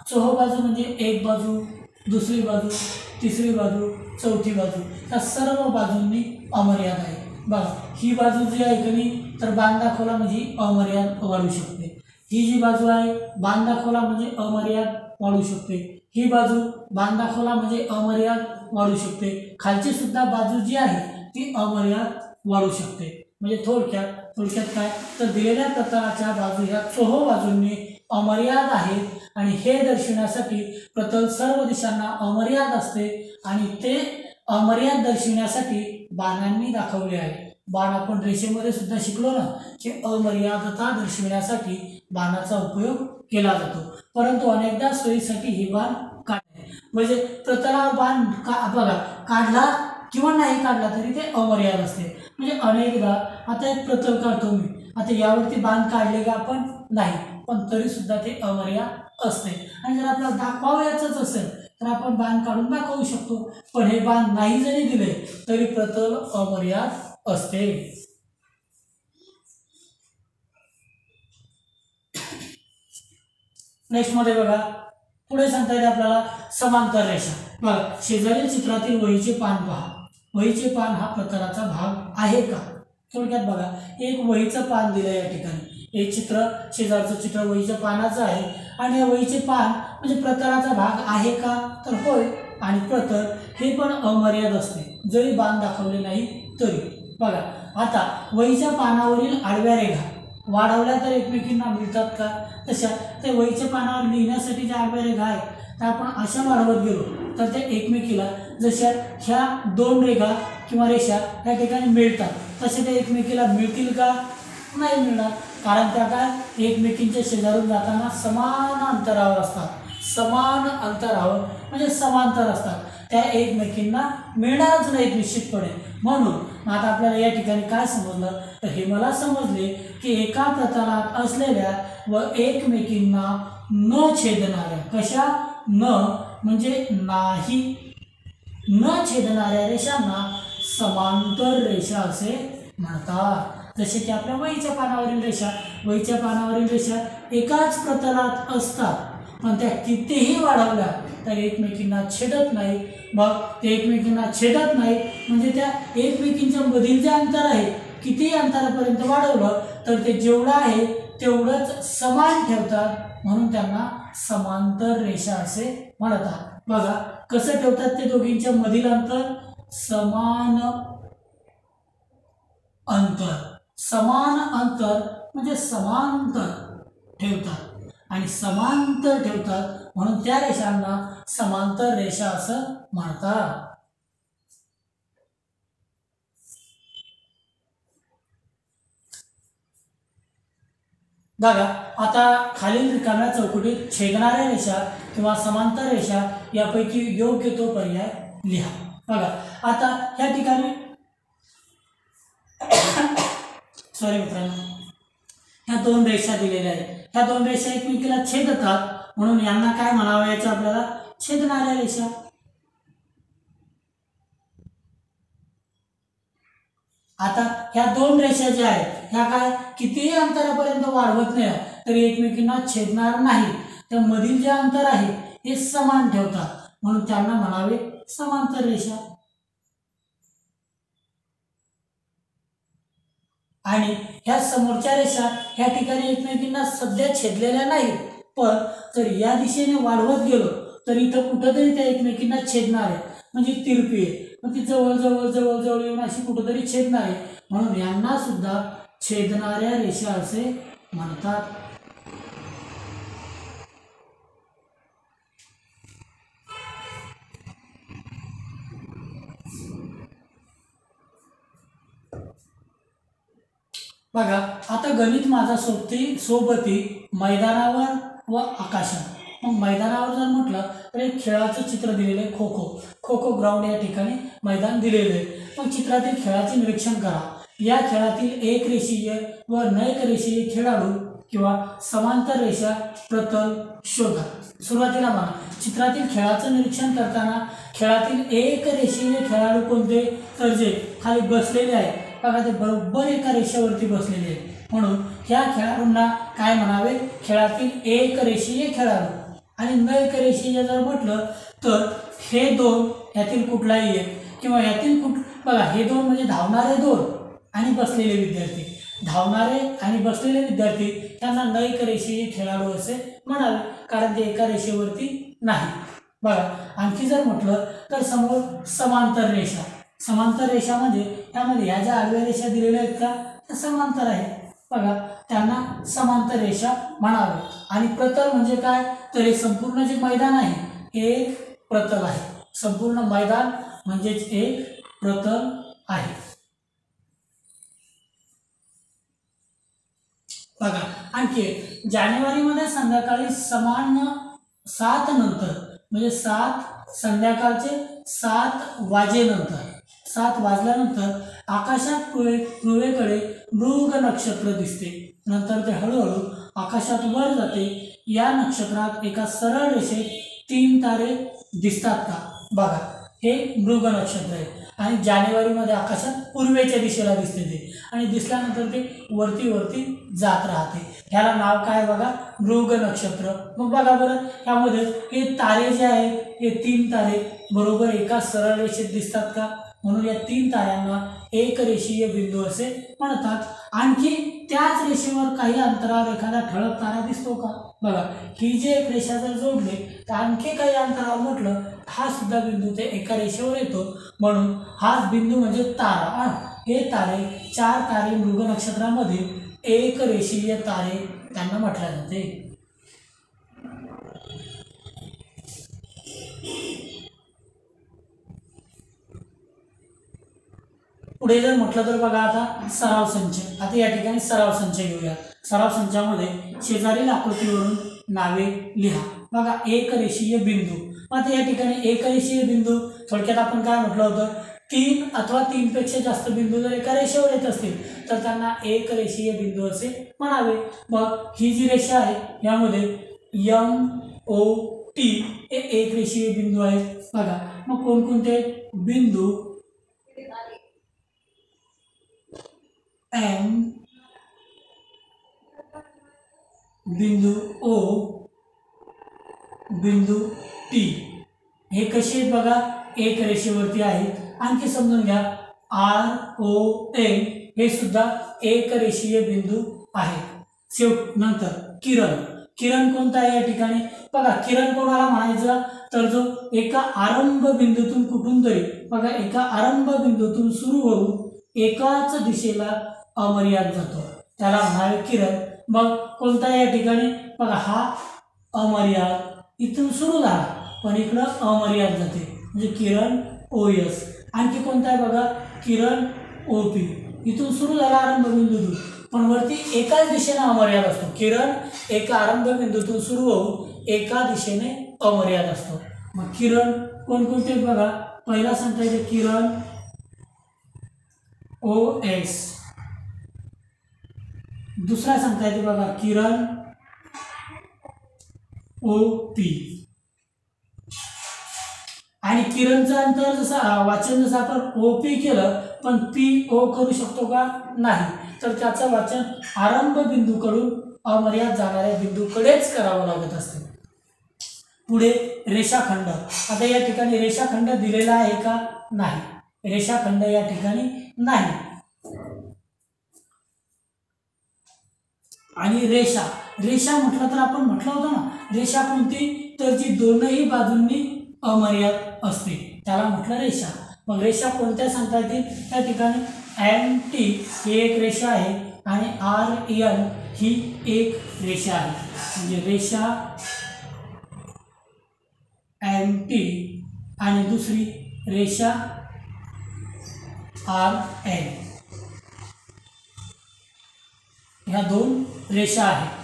चोहो बाजू म्हणजे एक बाजू, दुसरी बाजू, तिसरी बाजू, चौथी बाजू या सर्व बाजूंनी अमर्याद आहे. बघा ही बाजू जी आहे की नाही तर बाण दाखवला म्हणजे अमर्याद वाढू शकते. ही जी बाजू आहे बाण दाखवला म्हणजे अमर्याद वाढू शकते. ही बाजू बाण दाखवला म्हणजे अमर्याद वाढू शकते. खालची सुद्धा बाजू जी आहे ती अमर्याद वाढू शकते. म्हणजे थोडक्यात काय तर दिलेल्या प्रतलाच्या बाजू ह्या चोहो बाजूंनी अमर्याद आहेत आणि हे दर्शविण्यासाठी प्रतल सर्व दिशांना अमर्याद असते आणि ते अमर्याद दर्शविण्यासाठी बाणांनी दाखवले आहे. बाण आपण रेषेमध्ये सुद्धा शिकलो ना की अमर्यादता दर्शविण्यासाठी बाणाचा उपयोग केला जातो, परंतु अनेकदा सोयीसाठी हे बाण काढले म्हणजे प्रतलावर बाण बघा काढला किंवा नाही काढला तरी ते अमर्याद असते. म्हणजे अनेकदा आता एक प्रतल काढतो मी, आता यावरती बाण काढले का आपण नाही, पण तरी सुद्धा ते अमर्याद असते. आणि जर आपल्याला दाखवायचंच असेल तर आपण बाण काढून दाखवू शकतो, पण हे बाण नाही जरी दिले तरी प्रतल अमर्याद असते. नेक्स्ट मध्ये बघा पुढे सांगता येते आपल्याला समांतर रेषा. बघा शेजारील चित्रातील वहीचे पान पहा. वहीचे पान हा प्रतलाचा भाग आहे का? थोडक्यात बघा एक वहीचं पान दिलं या ठिकाणी, एक चित्र शेजारचं चित्र वहीच्या पानाचं आहे आणि या वहीचे पान म्हणजे प्रतलाचा भाग आहे का? तर होय. आणि प्रतल हे पण अमर्याद असते जरी बाण दाखवले नाही तरी. बघा आता वहीच्या पानावरील आडव्या रेघा वाढवल्या तर एकमेकींना मिळतात का? तशा त्या वहीच्या पानावर लिहिण्यासाठी ज्या आडव्या रेघा आहेत त्या आपण अशा वाढवत गेलो तर त्या एकमेकीला जशा ह्या दोन रेघा किंवा रेषा या ठिकाणी मिळतात तसे त्या एकमेकीला मिळतील का? नाही मिळणार, कारण त्या काय एकमेकींच्या शेजारून जाताना समान अंतरावर असतात. समान अंतरावर म्हणजे समांतर असतात, त्या एकमेकींना मिळणारच नाहीत निश्चितपणे. म्हणून आता आपल्याला या ठिकाणी काय समजलं तर हे मला समजले की एका प्रतलात असलेल्या व एकमेकींना न छेदणाऱ्या कशा न म्हणजे नाही न छेदणाऱ्या रेषांना समांतर रेषा असे म्हणतात. जसे की आपल्या वहीच्या पानावरील रेषा एकाच प्रतलात असतात पण त्या कितीही वाढवल्या तर एकमेकींना छेदत नाही. मग ते एकमेकींना छेदत नाही म्हणजे त्या एकमेकींच्या मधील जे अंतर आहे कितीही अंतरापर्यंत वाढवलं तर ते जेवढं आहे तेवढंच समान ठेवतात, म्हणून त्यांना समांतर रेषा असे म्हणतात. बघा कसं ठेवतात ते दोघींच्या मधील अंतर? समान अंतर म्हणजे समांतर ठेवतात आणि समांतर ठेवतात म्हणून त्या रेषांना समांतर रेषा असं म्हणतात. बघा आता खालील रिकाम्या चौकटीत छेदणाऱ्या रेषा किंवा समांतर रेषा यापैकी योग्य तो पर्याय लिहा. बघा आता ह्या ठिकाणी सॉरी मित्रांनो, ह्या दोन रेषा दिलेल्या आहेत. ह्या दोन रेषा एकमेकीला छेदतात म्हणून यांना काय म्हणावं याचं आपल्याला छेदणाऱ्या रेषा. आता ह्या दोन रेषा ज्या आहेत ह्या काय कितीही अंतरापर्यंत वाढवत नाही तरी एकमेकींना छेदणार नाही. त्या मधील जे अंतर आहे हे समान ठेवतात म्हणून त्यांना म्हणावे समांतर रेषा. आणि ह्या समोरच्या रेषा ह्या ठिकाणी एकमेकींना सध्या छेदलेल्या नाहीत, पण जर या दिशेने वाढवत गेलो तर इथं कुठंतरी त्या एकमेकींना छेदणार आहे म्हणजे तिरपी आहे. मग ती जवळ जवळ जवळ जवळ येऊन अशी कुठंतरी छेदणार आहे म्हणून यांना सुद्धा छेदणाऱ्या रेषा असे म्हणतात. बघा आता गणित माझा सोबती मैदानावर व आकाशात. मग मैदानावर जर म्हटलं तर एक खेळाचं चित्र दिलेलं आहे. खो खो ग्राउंड या ठिकाणी मैदान दिलेलं आहे. मग चित्रातील खेळाचे निरीक्षण करा. या खेळातील एक रेषीय व अनेक रेषीय खेळाडू किंवा समांतर रेषा प्रतल शोधा. सुरुवातीला म्हणा चित्रातील खेळाचं निरीक्षण करताना खेळातील एक रेषीय खेळाडू कोणते तर जे खाली बसलेले आहे बघा ते बरोबर एका रेषेवरती बसलेले आहे म्हणून ह्या खेळाडूंना काय म्हणावे खेळातील एक रेषीय खेळाडू. आणि अनेक रेषीय जर म्हटलं तर हे दोन यातील कुठलाही एक किंवा यातील बघा हे दोन म्हणजे धावणारे दोन आणि बसलेले विद्यार्थी. धावणारे आणि बसलेले विद्यार्थी त्यांना अनेक रेषीय खेळाडू असे म्हणावे कारण ते एका रेषेवरती नाही. बघा आणखी जर म्हटलं तर समोर समांतर रेषा. समांतर रेषा म्हणजे त्यामध्ये ह्या ज्या आडव्या रेषा दिलेल्या आहेत का त्या समांतर आहेत. बघा त्यांना समांतर रेषा म्हणावे. आणि प्रतल म्हणजे काय तर हे संपूर्ण जे मैदान आहे हे एक प्रतल आहे. संपूर्ण मैदान म्हणजेच एक प्रतल आहे. बघा आणखी जानेवारीमध्ये संध्याकाळी समान 7 नंतर म्हणजे 7 संध्याकाळचे 7 वाजेनंतर 7 वाजल्यानंतर आकाशात पूर्वेकडे मृग नक्षत्र दिसते. नंतर ते हळूहळू आकाशात वर जाते. या नक्षत्रात एका सरळ रेषेत 3 तारे दिसतात का. बघा हे मृग नक्षत्र आहे आणि जानेवारीमध्ये आकाशात पूर्वेच्या दिशेला दिसते ते आणि दिसल्यानंतर ते वरती वरती जात राहते. ह्याला नाव काय बघा मृग नक्षत्र. मग बघा बरं यामध्ये हे तारे जे आहेत हे 3 तारे बरोबर एका सरळ रेषेत दिसतात का म्हणून या 3 ताऱ्यांना एक रेषीय बिंदू असे म्हणतात. आणखी त्याच रेषेवर काही अंतरावर एखादा ठळक तारा दिसतो का. बघा ही जी एक रेषा जर जोडली तर आणखी काही अंतरावर म्हटलं हा सुद्धा बिंदू ते एका रेषेवर येतो म्हणून हाच बिंदू म्हणजे तारा. हे तारे 4 तारे मृग नक्षत्रामध्ये एक रेषीय तारे त्यांना म्हटले जाते. पुढे जर म्हटलं तर बघा आता सराव संच. आता या ठिकाणी सराव संच घेऊया. सराव संचामध्ये शेजारील आकृतीवरून नावे लिहा. बघा एक रेषीय बिंदू. आता या ठिकाणी एक रेषीय बिंदू थोडक्यात आपण काय म्हटलं होतं 3 अथवा 3 पेक्षा जास्त बिंदू जर एका रेषेवर येत असतील तर त्यांना एक रेषीय बिंदू असे म्हणावे. मग ही जी रेषा आहे यामध्ये MOT हे एक रेषीय बिंदू आहेत. बघा मग कोणकोणते बिंदू M बिंदू O बिंदू T हे कसे आहेत बघा एक रेषेवरती आहेत. आणखी समजून घ्या RON हे सुद्धा एक रेषीय बिंदू आहे. नंतर किरण कोणता आहे या ठिकाणी बघा किरण कोणाला म्हणायचं तर जो एका आरंभ बिंदूतून कुठून तरी बघा एका आरंभ बिंदूतून सुरू होऊन एकाच दिशेला अमर्याद जातो त्याला म्हणावे किरण. मग कोणता आहे या ठिकाणी बघा हा अमर्याद इथून सुरू झाला पण इकडं अमर्याद जाते म्हणजे किरण OS. आणखी कोणता आहे बघा किरण OP इथून सुरू झाला आरंभ बिंदूतून पण वरती एकाच दिशेने अमर्याद असतो. किरण एका आरंभ बिंदूतून सुरू होऊन एका दिशेने अमर्याद असतो. मग किरण कोणकोणते बघा, पहिला सांगता येते किरण OS, दुसरा सांगता येते बघा किरण OP. आणि किरणचं अंतर जसं वाचन जसं आपण OP केलं पण PO करू शकतो का, नाही. तर त्याचं वाचन आरंभ बिंदूकडून अमर्याद जाणाऱ्या बिंदूकडेच करावं लागत असते. पुढे रेषाखंड. आता या ठिकाणी रेषाखंड दिलेला आहे का, नाही. रेषाखंड या ठिकाणी नाही. आणि रेषा, रेषा म्हटलं तर आपण म्हटलं होतं ना, रेषा कोणती, तर जी दोनही बाजूंनी अमर्याद असते त्याला म्हटलं रेषा. मग रेषा कोणत्या सांगता येतील, त्या ठिकाणी MT ही एक रेषा आहे आणि RN ही एक रेषा आहे. म्हणजे रेषा MT आणि दुसरी रेषा RN, ह्या दोन रेषा आहेत.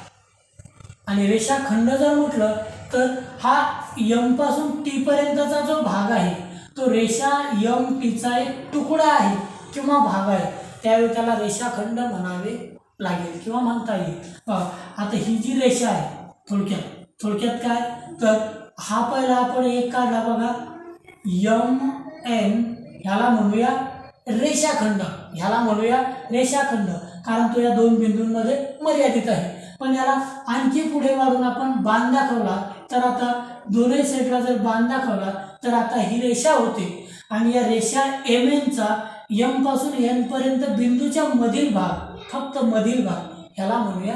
आणि रेषाखंड जर म्हटलं तर हा M पासून T पर्यंतचा जो भाग आहे तो रेषा MTचा एक तुकडा आहे किंवा भाग आहे, त्यावेळी त्याला रेषाखंड म्हणावे लागेल किंवा म्हणता येईल. आता ही जी रेषा आहे थोडक्यात काय, तर हा पहिला आपण एक काढला बघा MN, ह्याला म्हणूया रेषाखंड, ह्याला म्हणूया रेषाखंड, कारण तो या दोन बिंदूंमध्ये मर्यादित आहे. पण याला आणखी पुढे वाढून आपण बाण दाखवला तर आता दोन्ही साईडला जर बाण दाखवला तर आता ही रेषा होते. आणि या रेषा MNचा M पासून N पर्यंत बिंदूच्या मधील भाग, फक्त मधील भाग, ह्याला म्हणूया,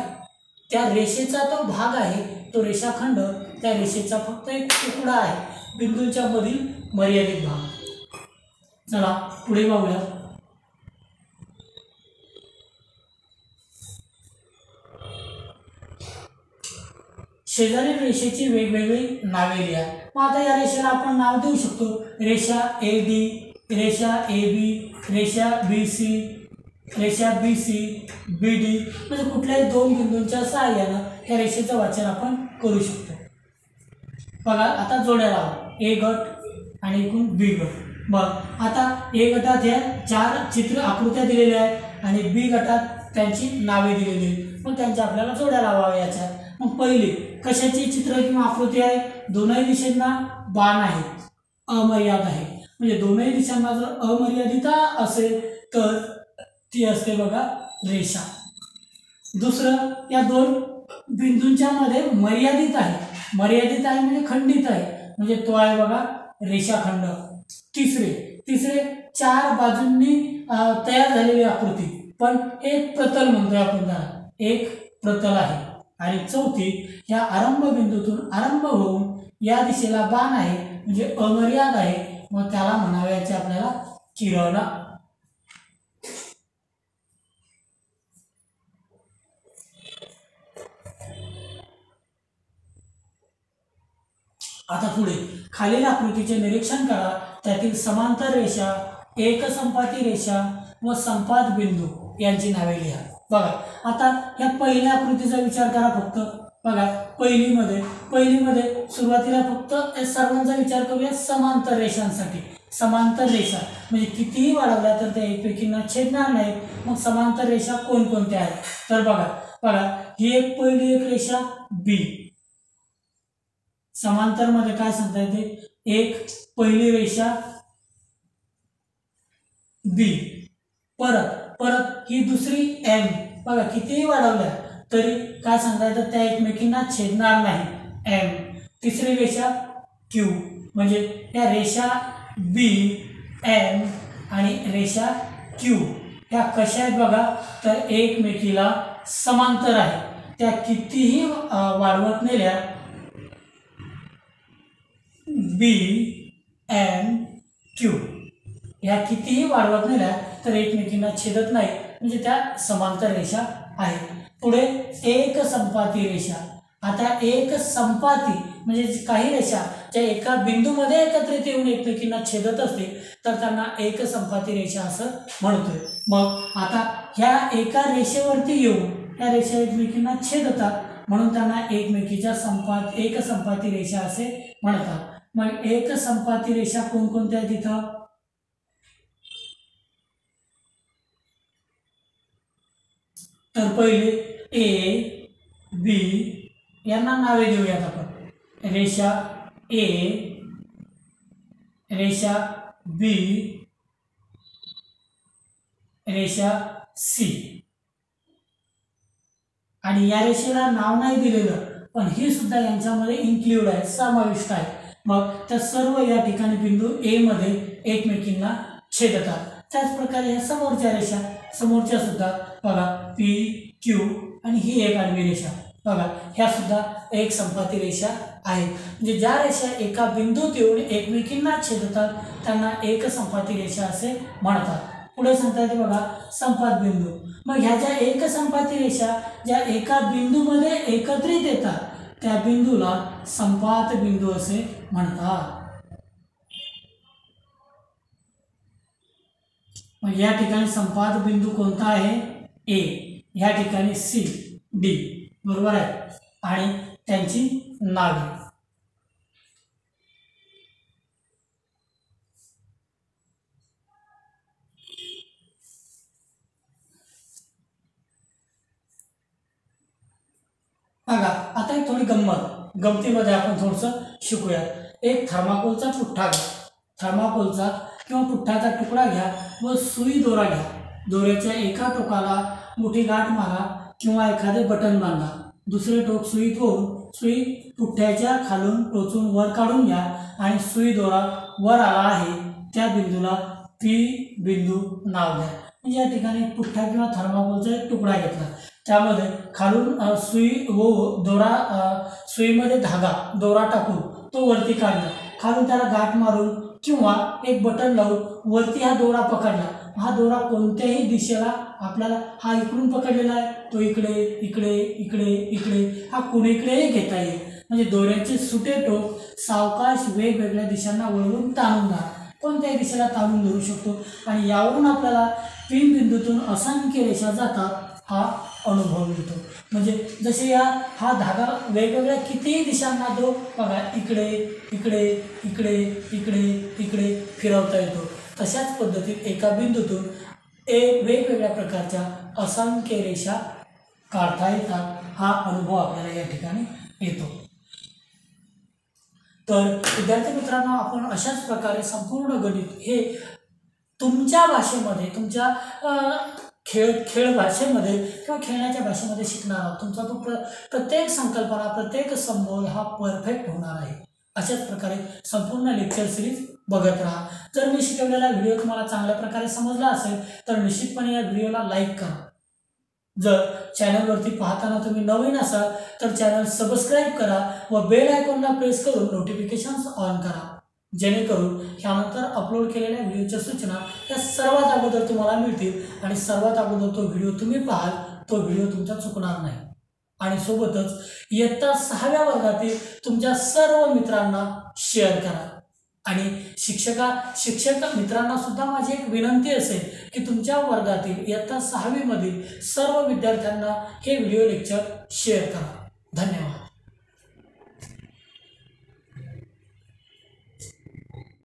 त्या रेषेचा तो भाग आहे तो रेषाखंड, त्या रेषेचा फक्त एक तुकडा आहे, बिंदूच्या मधील मर्यादित भाग. चला पुढे पाहूया. शेजारील रेषेची वेगवेगळी नावे लिहा. मग आता या रेषेला आपण नाव देऊ शकतो, रेषा AD, रेषा AB, रेषा BC, रेषा BC, BD, म्हणजे कुठल्याही दोन बिंदूंच्या सहाय्यानं या रेषेचं वाचन आपण करू शकतो. बघा आता जोड्या लावा, A गट आणि एकूण B गट. मग आता A गटात ह्या 4 चित्र आकृत्या दिलेल्या आहेत आणि B गटात त्यांची नावे दिलेली आहेत. मग त्यांच्या आपल्याला जोड्या लावाव्या याच्यात. मग पहिली कशाची चित्र किंवा आकृती आहे, दोनही दिशांना बाण आहेत, अमर्याद आहे. म्हणजे दोनही दिशांना जर अमर्यादिता असेल तर ती असते बघा रेषा. दुसरं, या दोन बिंदूंच्या मध्ये मर्यादित आहे, मर्यादित आहे म्हणजे खंडित आहे, म्हणजे तो आहे बघा रेषाखंड. तिसरे 4 बाजूंनी तयार झालेली आकृती, पण एक प्रतल म्हणतोय आपण त्याला, एक प्रतल आहे. आणि चौथी, या आरंभ बिंदूतून आरंभ होऊन या दिशेला बाण आहे म्हणजे अमर्याद आहे, मग त्याला म्हणावयाचे आपल्याला किरण. आता पुढे खालील आकृतीचे निरीक्षण करा, त्यातील समांतर रेषा, एकसंपाती रेषा व संपात बिंदू यांची नावे लिहा. बघा आता या पहिल्या आकृतीचा विचार करा फक्त. बघा पहिलीमध्ये सुरुवातीला फक्त सर्वांचा विचार करूया समांतर रेषांसाठी. समांतर रेषा म्हणजे कितीही वाढवल्या तर त्या एकमेकींना छेदणार नाहीत. मग समांतर रेषा कोणकोणत्या आहेत, तर बघा ही एक पहिली एक रेषा B. समांतर मध्ये काय सांगता येते, एक पहिली रेषा B. परत ही दुसरी M. बघा कितीही वाढवल्या तरी काय सांगता येतं, त्या एकमेकींना छेदणार नाही, M. तिसरी रेषा Q. म्हणजे या रेषा B, M आणि रेषा Q ह्या कशा आहेत बघा, तर एकमेकीला समांतर आहे. त्या कितीही वाढवत नेल्या B, M, Q ह्या कितीही वाढवत नेल्या तर एकमेकींना छेदत नाही, म्हणजे त्या समांतर रेषा आहेत. पुढे एक संपाती रेषा. आता एक संपाती म्हणजे काही रेषा ज्या एका बिंदूमध्ये एकत्रित येऊन एकमेकींना छेदत असते तर त्यांना एक संपाती रेषा असं म्हणतोय. मग आता ह्या एका रेषेवरती येऊन त्या रेषा एकमेकींना छेदतात म्हणून त्यांना एकमेकीच्या एकसंपाती रेषा असे म्हणतात. मग एकसंपाती रेषा कोणकोणत्या आहेत इथं? तर पहिले ए बी यांना नावे देऊयात आपण. रेषा ए, रेषा बी, रेषा सी. आणि या रेषेला नाव नाही दिलेलं पण ही सुद्धा यांच्यामध्ये इन्क्लूड आहे, समाविष्ट आहे. मग त्या सर्व या ठिकाणी बिंदू ए मध्ये एकमेकींना छेदतात. त्याच प्रकारे ह्या समोरच्या रेषा, समोरच्या सुद्धा बघा पी क्यू आणि ही एक आडवी रेषा बघा, ह्या सुद्धा एक संपाती रेषा आहेत. म्हणजे ज्या रेषा एका बिंदूत येऊन एकमेकींना छेदतात त्यांना एक संपाती रेषा असे म्हणतात. पुढे सांगता येते बघा संपात बिंदू. मग ह्या ज्या एक संपाती रेषा ज्या एका बिंदूमध्ये एकत्रित येतात त्या बिंदूला संपात बिंदू असे म्हणतात. मग या ठिकाणी संपात बिंदू कोणता आहे? ए. या ठिकाणी सी, डी. बरोबर आहे. आणि त्यांची नावे. बघा आता एक थोडी गमतीमध्ये आपण थोडंसं शिकूया. एक थर्माकोलचा पुठ्ठा घ्या, थर्माकोलचा किंवा पुठ्ठाचा तुकडा घ्या व सुई दोरा घ्या. दोऱ्याच्या एका टोकाला मोठी गाठ मारा किंवा एखादे बटन बांधा. दुसरे टोक सुईत होऊन सुई पुठ्ठ्याच्या खालून टोचून वर काढून घ्या आणि सुई दोरा वर आला आहे त्या बिंदूला पी बिंदू नाव द्या. म्हणजे या ठिकाणी पुठ्ठा किंवा थर्माकोलचा एक तुकडा घेतला, त्यामध्ये खालून सुई व दोरा, सुईमध्ये धागा दोरा टाकून तो वरती काढला, खालून त्याला गाठ मारून किंवा एक बटन लावून वरती हा दोरा पकडला. हा दोरा कोणत्याही दिशेला आपल्याला, हा इकडून पकडलेला आहे तो इकडे इकडे इकडे इकडे, हा कुणीकडेही घेता येईल. म्हणजे दोऱ्याचे सुटे टोक सावकाश वेगवेगळ्या दिशांना वळवून ताणून धरा, कोणत्याही दिशेला ताणून धरू शकतो. आणि यावरून आपल्याला पी बिंदूतून असंख्य रेषा जातात हा अनुभव मिळतो. म्हणजे जसे हा धागा वेगवेगळ्या कितीही दिशांना तो बघा इकडे इकडे इकडे इकडे इकडे फिरवता येतो. तशाच पद्धतीत एका बिंदूतून वेगवेगळ्या प्रकारच्या असंख्य रेषा काढता येतात. हा अनुभव आपल्याला या ठिकाणी येतो. तर विद्यार्थी मित्रांनो, आपण अशाच प्रकारे संपूर्ण गणित हे तुमच्या भाषेमध्ये, तुमच्या खेळ भाषेमध्ये किंवा खेळण्याच्या भाषेमध्ये शिकणार आहोत. तुमचा तो प्रत्येक संकल्पना, प्रत्येक संबोध हा परफेक्ट होणार आहे. अशाच प्रकारे संपूर्ण लेक्चर सिरीज बघत राहा. जर मी शिकवलेला व्हिडिओ तुम्हाला चांगल्या प्रकारे समजला असेल तर निश्चितपणे या व्हिडिओला लाईक करा. जर चॅनलवरती पाहताना तुम्ही नवीन असाल तर चॅनल सबस्क्राईब करा व बेल आयकॉनला प्रेस करून नोटिफिकेशन्स ऑन करा, जेणेकरून ह्यानंतर अपलोड केलेल्या व्हिडिओच्या सूचना या सर्वात अगोदर तुम्हाला मिळतील आणि सर्वात अगोदर तो व्हिडिओ तुम्ही पाहाल, तो व्हिडिओ तुमचा चुकणार नाही. आणि सोबतच इयत्ता 6व्या वर्गातील तुमच्या सर्व मित्रांना शेअर करा. आणि शिक्षक मित्रांना सुद्धा माझी एक विनंती असेल की तुमच्या वर्गातील इयत्ता 6वी मधील सर्व विद्यार्थ्यांना हे व्हिडिओ लेक्चर शेअर करा. धन्यवाद.